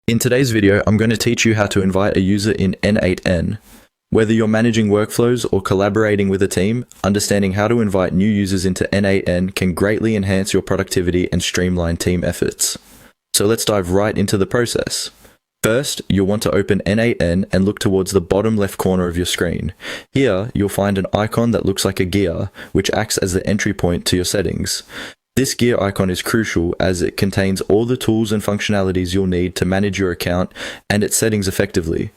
In today's video, I'm going to teach you how to invite a user in n8n. Whether you're managing workflows or collaborating with a team, understanding how to invite new users into n8n can greatly enhance your productivity and streamline team efforts. So let's dive right into the process. First, you'll want to open n8n and look towards the bottom left corner of your screen. Here, you'll find an icon that looks like a gear, which acts as the entry point to your settings. This gear icon is crucial as it contains all the tools and functionalities you'll need to manage your account and its settings effectively.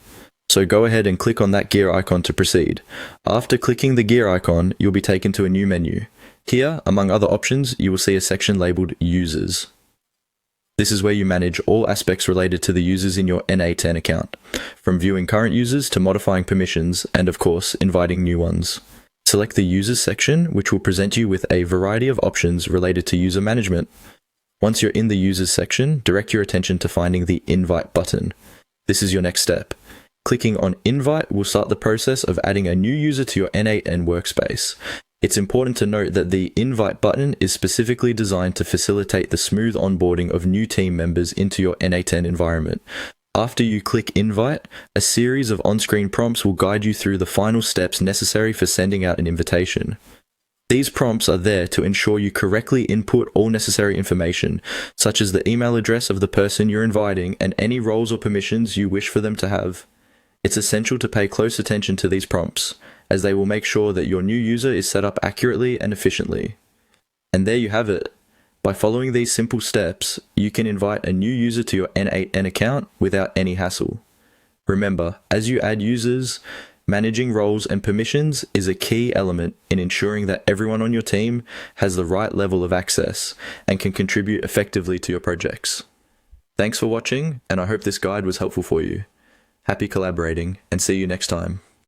So go ahead and click on that gear icon to proceed. After clicking the gear icon, you'll be taken to a new menu. Here, among other options, you will see a section labeled Users. This is where you manage all aspects related to the users in your n8n account, from viewing current users to modifying permissions and, of course, inviting new ones. Select the Users section, which will present you with a variety of options related to user management. Once you're in the Users section, direct your attention to finding the Invite button. This is your next step. Clicking on Invite will start the process of adding a new user to your n8n workspace. It's important to note that the Invite button is specifically designed to facilitate the smooth onboarding of new team members into your n8n environment. After you click Invite, a series of on-screen prompts will guide you through the final steps necessary for sending out an invitation. These prompts are there to ensure you correctly input all necessary information, such as the email address of the person you're inviting and any roles or permissions you wish for them to have. It's essential to pay close attention to these prompts, as they will make sure that your new user is set up accurately and efficiently. And there you have it. By following these simple steps, you can invite a new user to your n8n account without any hassle. Remember, as you add users, managing roles and permissions is a key element in ensuring that everyone on your team has the right level of access and can contribute effectively to your projects. Thanks for watching, and I hope this guide was helpful for you. Happy collaborating, and see you next time.